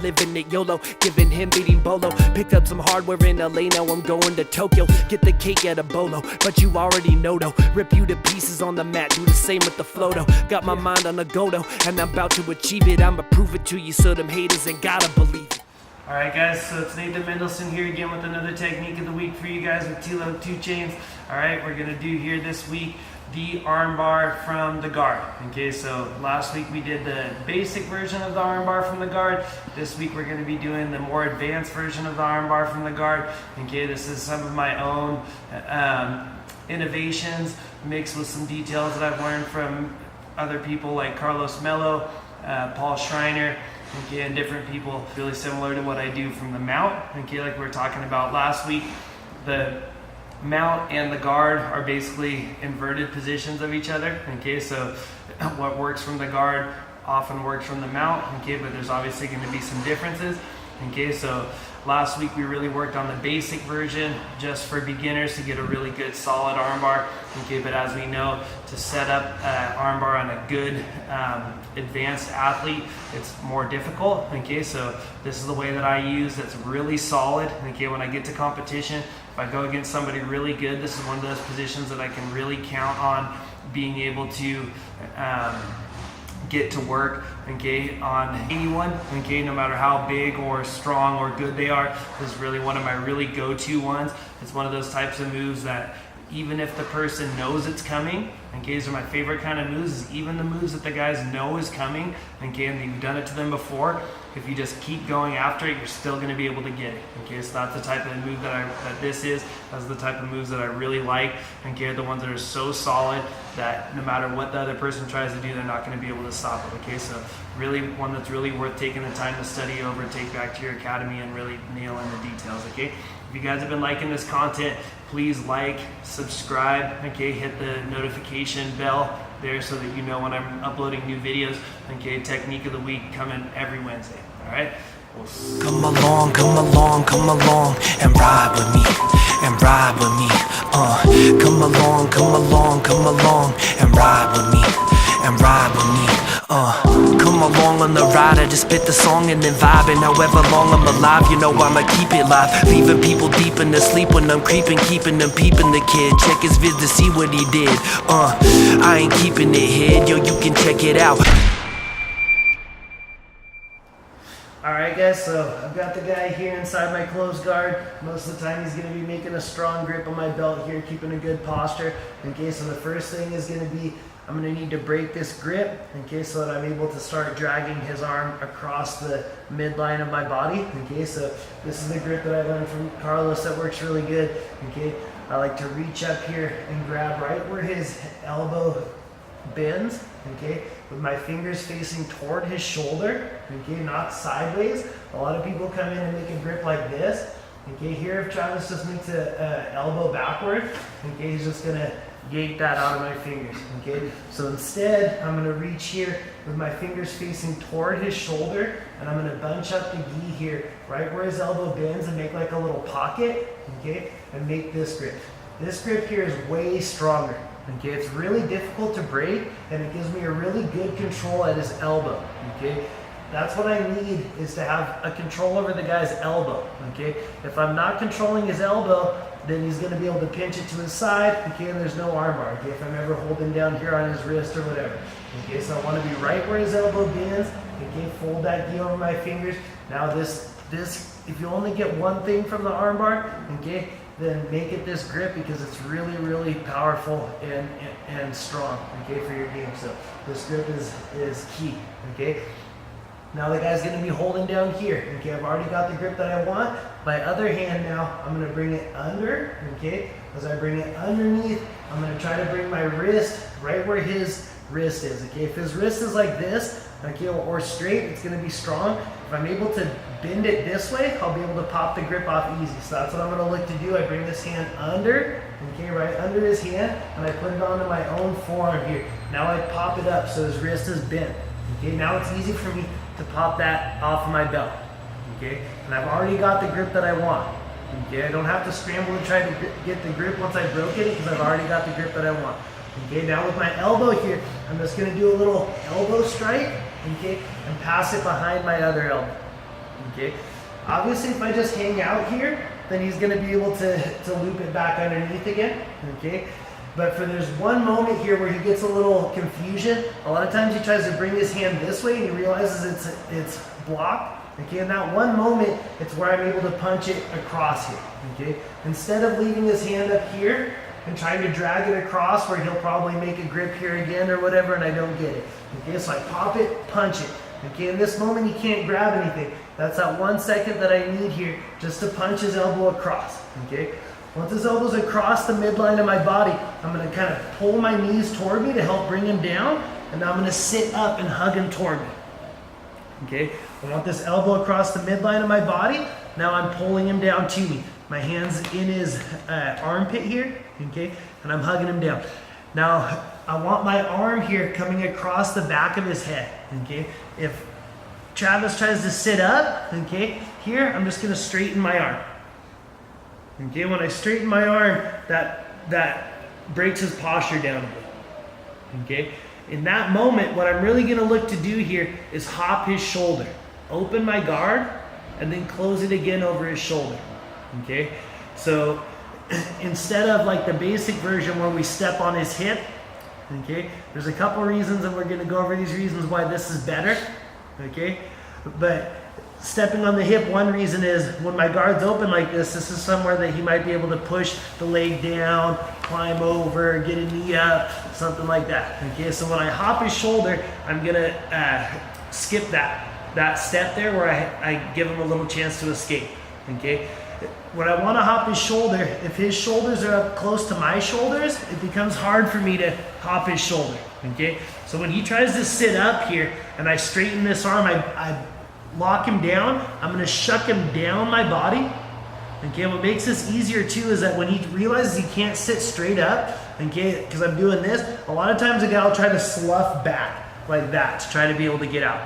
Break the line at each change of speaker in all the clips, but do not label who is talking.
living it YOLO, giving him beating Bolo. Picked up some hardware in LA, now I'm going to Tokyo. Get the cake at a bolo, but you already know though. Rip you to pieces on the mat, do the same with the flow though. Got my mind on a go though, and I'm about to achieve it. I'ma prove it to you, so them haters ain't gotta believe it.
Alright guys, so it's Nathan Mendelsohn here again with another technique of the week for you guys with Tilo 2 chains. Alright, we're gonna do here this week the armbar from the guard. Okay, so last week we did the basic version of the armbar from the guard. This week we're gonna be doing the more advanced version of the armbar from the guard. Okay, this is some of my own innovations mixed with some details that I've learned from other people like Carlos Mello, Paul Schreiner, okay, and different people, really similar to what I do from the mount. Okay, like we were talking about last week, the mount and the guard are basically inverted positions of each other. Okay, so what works from the guard often works from the mount. Okay, but there's obviously going to be some differences. Okay, so last week we really worked on the basic version just for beginners to get a really good solid armbar. Okay, but as we know, to set up armbar on a good advanced athlete, it's more difficult. Okay, so this is the way that I use that's really solid. Okay, when I get to competition, if I go against somebody really good, this is one of those positions that I can really count on being able to get to work, okay, on anyone, okay, no matter how big or strong or good they are. This is really one of my really go-to ones. It's one of those types of moves that even if the person knows it's coming, okay, these are my favorite kind of moves, is even the moves that the guys know is coming, okay, and you've done it to them before, if you just keep going after it, you're still going to be able to get it. Okay, so that's the type of move that this is. That's the type of moves that I really like. Okay, the ones that are so solid that no matter what the other person tries to do, they're not going to be able to stop it. Okay, so really one that's really worth taking the time to study over, take back to your academy, and really nail in the details. Okay, if you guys have been liking this content, please like, subscribe. Okay, hit the notification bell there so that you know when I'm uploading new videos. Okay, technique of the week coming every Wednesday. All right,
come along, come along, come along and ride with me, and ride with me. Come along, come along, come along and ride with me, and ride with me. Come along on the ride, I just spit the song and then vibing. However long I'm alive, you know I'ma keep it live, leaving people deep in the sleep when I'm creeping, keeping them peeping. The kid, check his vids to see what he did. I ain't keeping it hid, yo, you can check it out.
Alright guys, so I've got the guy here inside my closed guard. Most of the time he's going to be making a strong grip on my belt here, keeping a good posture. Okay, so the first thing is going to be, I'm going to need to break this grip, okay, so that I'm able to start dragging his arm across the midline of my body. Okay, so this is the grip that I learned from Carlos that works really good. Okay, I like to reach up here and grab right where his elbow bends, okay, with my fingers facing toward his shoulder, okay, not sideways. A lot of people come in and make a grip like this. Okay, here if Travis just makes a elbow backward, okay, he's just gonna yank that out of my fingers. Okay, so instead I'm gonna reach here with my fingers facing toward his shoulder, and I'm gonna bunch up the gi here right where his elbow bends and make like a little pocket, okay, and make this grip. This grip here is way stronger. Okay, it's really difficult to break, and it gives me a really good control at his elbow. Okay, that's what I need, is to have a control over the guy's elbow. Okay, if I'm not controlling his elbow, then he's going to be able to pinch it to his side. Okay, and there's no armbar. Okay, if I'm ever holding down here on his wrist or whatever. Okay, so I want to be right where his elbow bends. Okay, fold that gi over my fingers. Now this, if you only get one thing from the armbar, okay, then make it this grip, because it's really, really powerful and strong, okay, for your game. So this grip is key, okay. Now the guy's going to be holding down here. Okay, I've already got the grip that I want. My other hand now, I'm going to bring it under, okay. As I bring it underneath, I'm going to try to bring my wrist right where his wrist is, okay. If his wrist is like this, okay, or straight, it's going to be strong. If I'm able to bend it this way, I'll be able to pop the grip off easy. So that's what I'm going to look to do. I bring this hand under, okay, right under his hand, and I put it onto my own forearm here. Now I pop it up so his wrist is bent. Okay, now it's easy for me to pop that off of my belt. Okay, and I've already got the grip that I want. Okay, I don't have to scramble and try to get the grip once I broke it, because I've already got the grip that I want. Okay, now with my elbow here, I'm just going to do a little elbow strike, okay, and pass it behind my other elbow. okay? Obviously, if I just hang out here, then he's gonna be able to loop it back underneath again, okay? But there's one moment here where he gets a little confusion. A lot of times he tries to bring his hand this way and he realizes it's blocked. Okay, in that one moment, it's where I'm able to punch it across here. Okay, instead of leaving his hand up here and trying to drag it across where he'll probably make a grip here again or whatever, and I don't get it. Okay, so I pop it, punch it. Okay, in this moment he can't grab anything. That's that 1 second that I need here just to punch his elbow across. Okay. Once his elbow's across the midline of my body, I'm going to kind of pull my knees toward me to help bring him down, and now I'm going to sit up and hug him toward me. Okay, I want this elbow across the midline of my body. Now I'm pulling him down to me. My hand's in his armpit here, okay, and I'm hugging him down. Now I want my arm here coming across the back of his head, okay. If Travis tries to sit up, okay, here I'm just going to straighten my arm. Okay, when I straighten my arm, that breaks his posture down a bit. Okay, in that moment, what I'm really gonna look to do here is hop his shoulder, open my guard, and then close it again over his shoulder. Okay, so instead of like the basic version where we step on his hip, okay, there's a couple reasons, and we're gonna go over these reasons why this is better. Okay, but stepping on the hip, one reason is when my guard's open like this is somewhere that he might be able to push the leg down, climb over, get a knee up, something like that. Okay, so when I hop his shoulder, I'm gonna skip that step there where I give him a little chance to escape. Okay, when I want to hop his shoulder, if his shoulders are up close to my shoulders, it becomes hard for me to hop his shoulder. Okay, so when he tries to sit up here and I straighten this arm, I lock him down, I'm going to shuck him down my body. Okay, what makes this easier too is that when he realizes he can't sit straight up, okay, because I'm doing this, a lot of times a guy will try to slough back like that to try to be able to get out.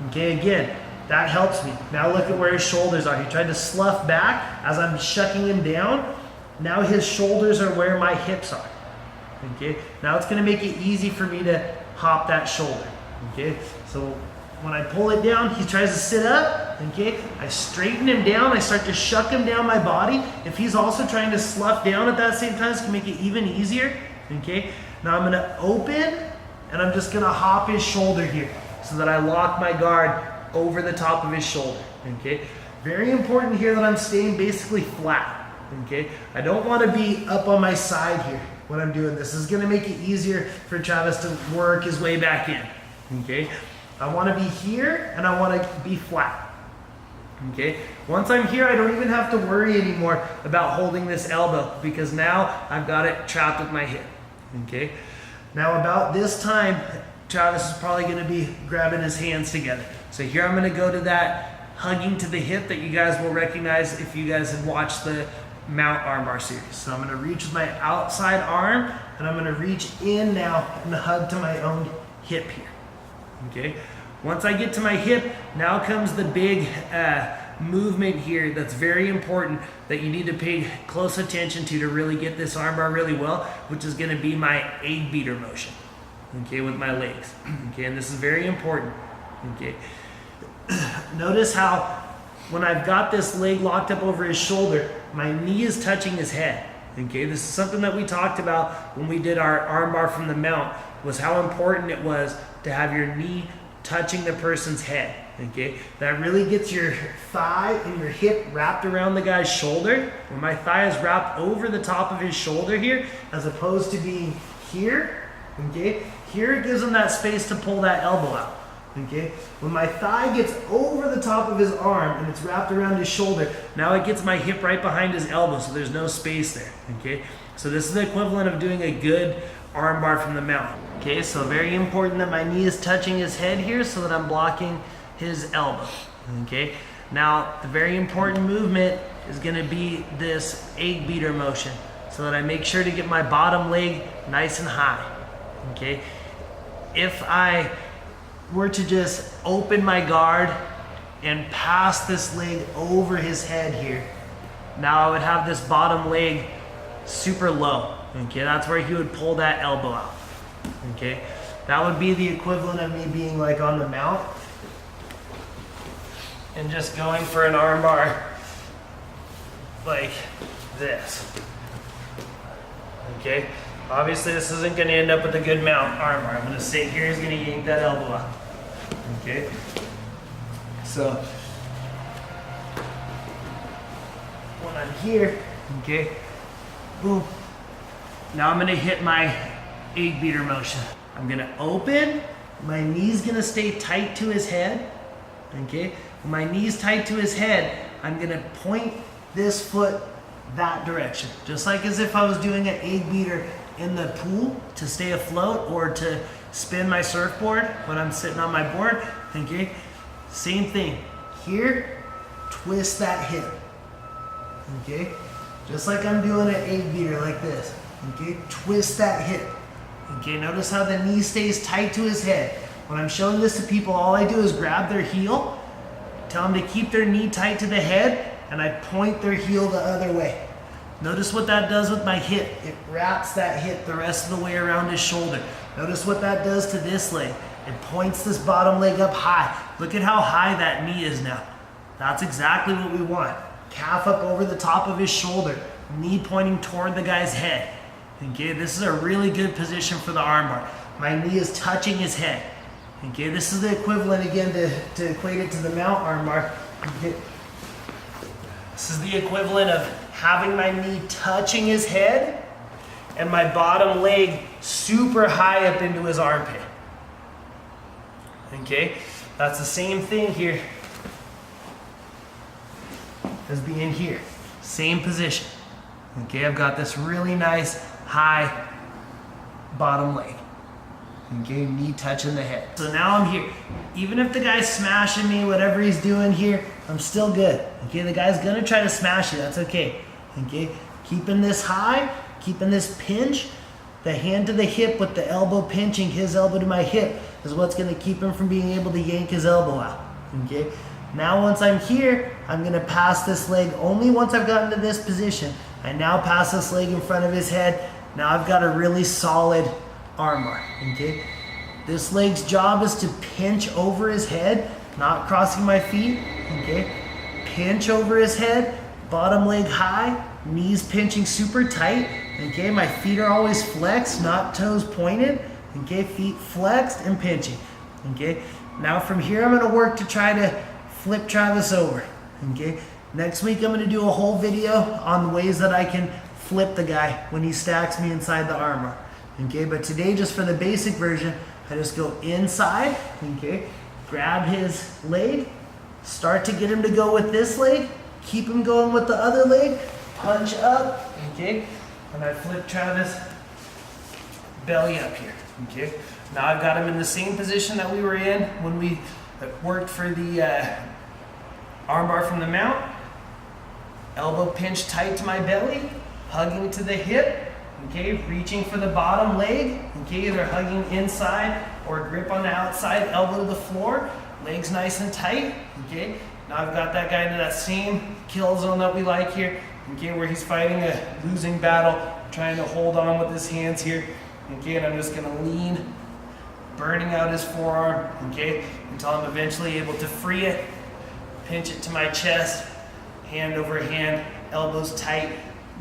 Okay, again, that helps me. Now look at where his shoulders are. He tried to slough back as I'm shucking him down. Now his shoulders are where my hips are. Okay, now it's going to make it easy for me to hop that shoulder. Okay, so when I pull it down, he tries to sit up, okay? I straighten him down, I start to shuck him down my body. If he's also trying to slough down at that same time, it's gonna make it even easier, okay? Now I'm gonna open, and I'm just gonna hop his shoulder here so that I lock my guard over the top of his shoulder, okay? Very important here that I'm staying basically flat, okay? I don't wanna be up on my side here when I'm doing this. This is gonna make it easier for Travis to work his way back in, okay? I want to be here and I want to be flat. Okay, once I'm here, I don't even have to worry anymore about holding this elbow because now I've got it trapped with my hip. Okay, now about this time, Travis is probably going to be grabbing his hands together. So here I'm going to go to that hugging to the hip that you guys will recognize if you guys have watched the mount armbar series. So I'm going to reach with my outside arm and I'm going to reach in now and hug to my own hip here. Okay, once I get to my hip, now comes the big movement here that's very important that you need to pay close attention to really get this armbar really well, which is going to be my egg beater motion, okay, with my legs. Okay, and this is very important. Okay, notice how when I've got this leg locked up over his shoulder, my knee is touching his head. Okay, this is something that we talked about when we did our armbar from the mount, was how important it was to have your knee touching the person's head. Okay, that really gets your thigh and your hip wrapped around the guy's shoulder. When my thigh is wrapped over the top of his shoulder here, as opposed to being here, okay, here it gives him that space to pull that elbow out. Okay, when my thigh gets over the top of his arm and it's wrapped around his shoulder, now it gets my hip right behind his elbow, so there's no space there. Okay, so this is the equivalent of doing a good armbar from the mount. Okay, so very important that my knee is touching his head here so that I'm blocking his elbow. Okay, now the very important movement is going to be this egg beater motion so that I make sure to get my bottom leg nice and high. Okay, if I were to just open my guard and pass this leg over his head here, now I would have this bottom leg super low. Okay, that's where he would pull that elbow out. Okay, that would be the equivalent of me being like on the mount and just going for an armbar like this. Okay, obviously this isn't going to end up with a good mount armbar. I'm going to sit here, he's going to yank that elbow out. Okay, so when I'm here, okay, boom. Now I'm going to hit my egg beater motion. I'm going to open, my knee's going to stay tight to his head. Okay, when my knee's tight to his head, I'm going to point this foot that direction, just like as if I was doing an egg beater in the pool to stay afloat or to spin my surfboard when I'm sitting on my board. Okay, same thing here, twist that hip. Okay, just like I'm doing an egg beater like this. Okay, twist that hip. Okay, notice how the knee stays tight to his head. When I'm showing this to people, all I do is grab their heel, tell them to keep their knee tight to the head, and I point their heel the other way. Notice what that does with my hip. It wraps that hip the rest of the way around his shoulder. Notice what that does to this leg. It points this bottom leg up high. Look at how high that knee is now. That's exactly what we want. Calf up over the top of his shoulder, knee pointing toward the guy's head. Okay, this is a really good position for the armbar. My knee is touching his head. Okay, this is the equivalent again to equate it to the mount armbar. Okay. This is the equivalent of having my knee touching his head and my bottom leg super high up into his armpit. Okay, that's the same thing here as being here. Same position. Okay, I've got this really nice high bottom leg. Okay, knee touching the head. So now I'm here. Even if the guy's smashing me, whatever he's doing here, I'm still good. Okay, the guy's gonna try to smash you, that's okay. Okay, keeping this high, keeping this pinch, the hand to the hip with the elbow pinching his elbow to my hip is what's gonna keep him from being able to yank his elbow out. Okay, now once I'm here, I'm gonna pass this leg only once I've gotten to this position. I now pass this leg in front of his head. Now I've got a really solid armbar. Okay, this leg's job is to pinch over his head, not crossing my feet. Okay, pinch over his head, bottom leg high, knees pinching super tight. Okay, my feet are always flexed, not toes pointed. Okay, feet flexed and pinching. Okay, now from here I'm going to work to try to flip Travis over. Okay, next week I'm going to do a whole video on the ways that I can flip the guy when he stacks me inside the armbar. Okay, but today, just for the basic version, I just go inside, okay, grab his leg, start to get him to go with this leg, keep him going with the other leg, punch up, okay, and I flip Travis belly up here, okay. Now I've got him in the same position that we were in when we worked for the armbar from the mount. Elbow pinched tight to my belly, hugging to the hip. Okay, reaching for the bottom leg, okay, either hugging inside or grip on the outside, elbow to the floor, legs nice and tight, okay. Now I've got that guy into that same kill zone that we like here, okay, where he's fighting a losing battle, trying to hold on with his hands here, okay, and I'm just gonna lean, burning out his forearm, okay, until I'm eventually able to free it, pinch it to my chest, hand over hand, elbows tight,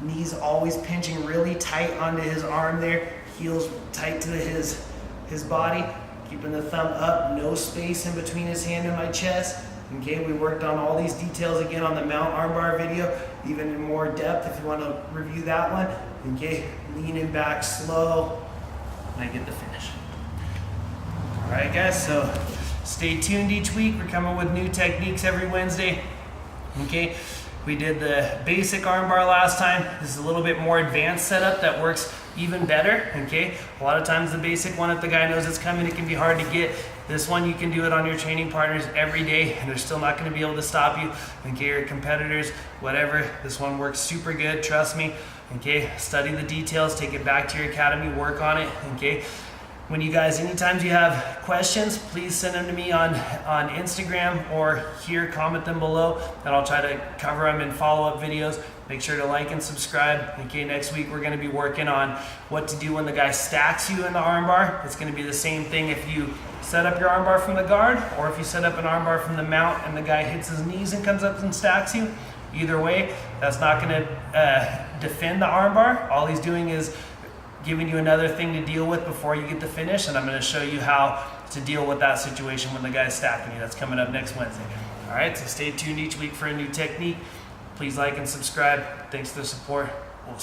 knees always pinching really tight onto his arm there, heels tight to his body, keeping the thumb up, no space in between his hand and my chest. Okay, we worked on all these details again on the mount armbar video, even in more depth if you want to review that one. Okay, leaning back slow, and I get the finish. All right, guys, so stay tuned each week. We're coming with new techniques every Wednesday. Okay. We did the basic armbar last time. This is a little bit more advanced setup that works even better, okay? A lot of times the basic one, if the guy knows it's coming, it can be hard to get. This one, you can do it on your training partners every day, and they're still not gonna be able to stop you, okay? Your competitors, whatever. This one works super good, trust me, okay? Study the details, take it back to your academy, work on it, okay? when you guys, anytime you have questions, please send them to me on Instagram or here, comment them below, and I'll try to cover them in follow-up videos. Make sure to like and subscribe. Okay, next week we're gonna be working on what to do when the guy stacks you in the armbar. It's gonna be the same thing if you set up your armbar from the guard or if you set up an armbar from the mount and the guy hits his knees and comes up and stacks you. Either way, that's not gonna defend the armbar. All he's doing is giving you another thing to deal with before you get the finish, and I'm going to show you how to deal with that situation when the guy's stacking you. That's coming up next Wednesday. All right, so stay tuned each week for a new technique. Please like and subscribe. Thanks for the support. We'll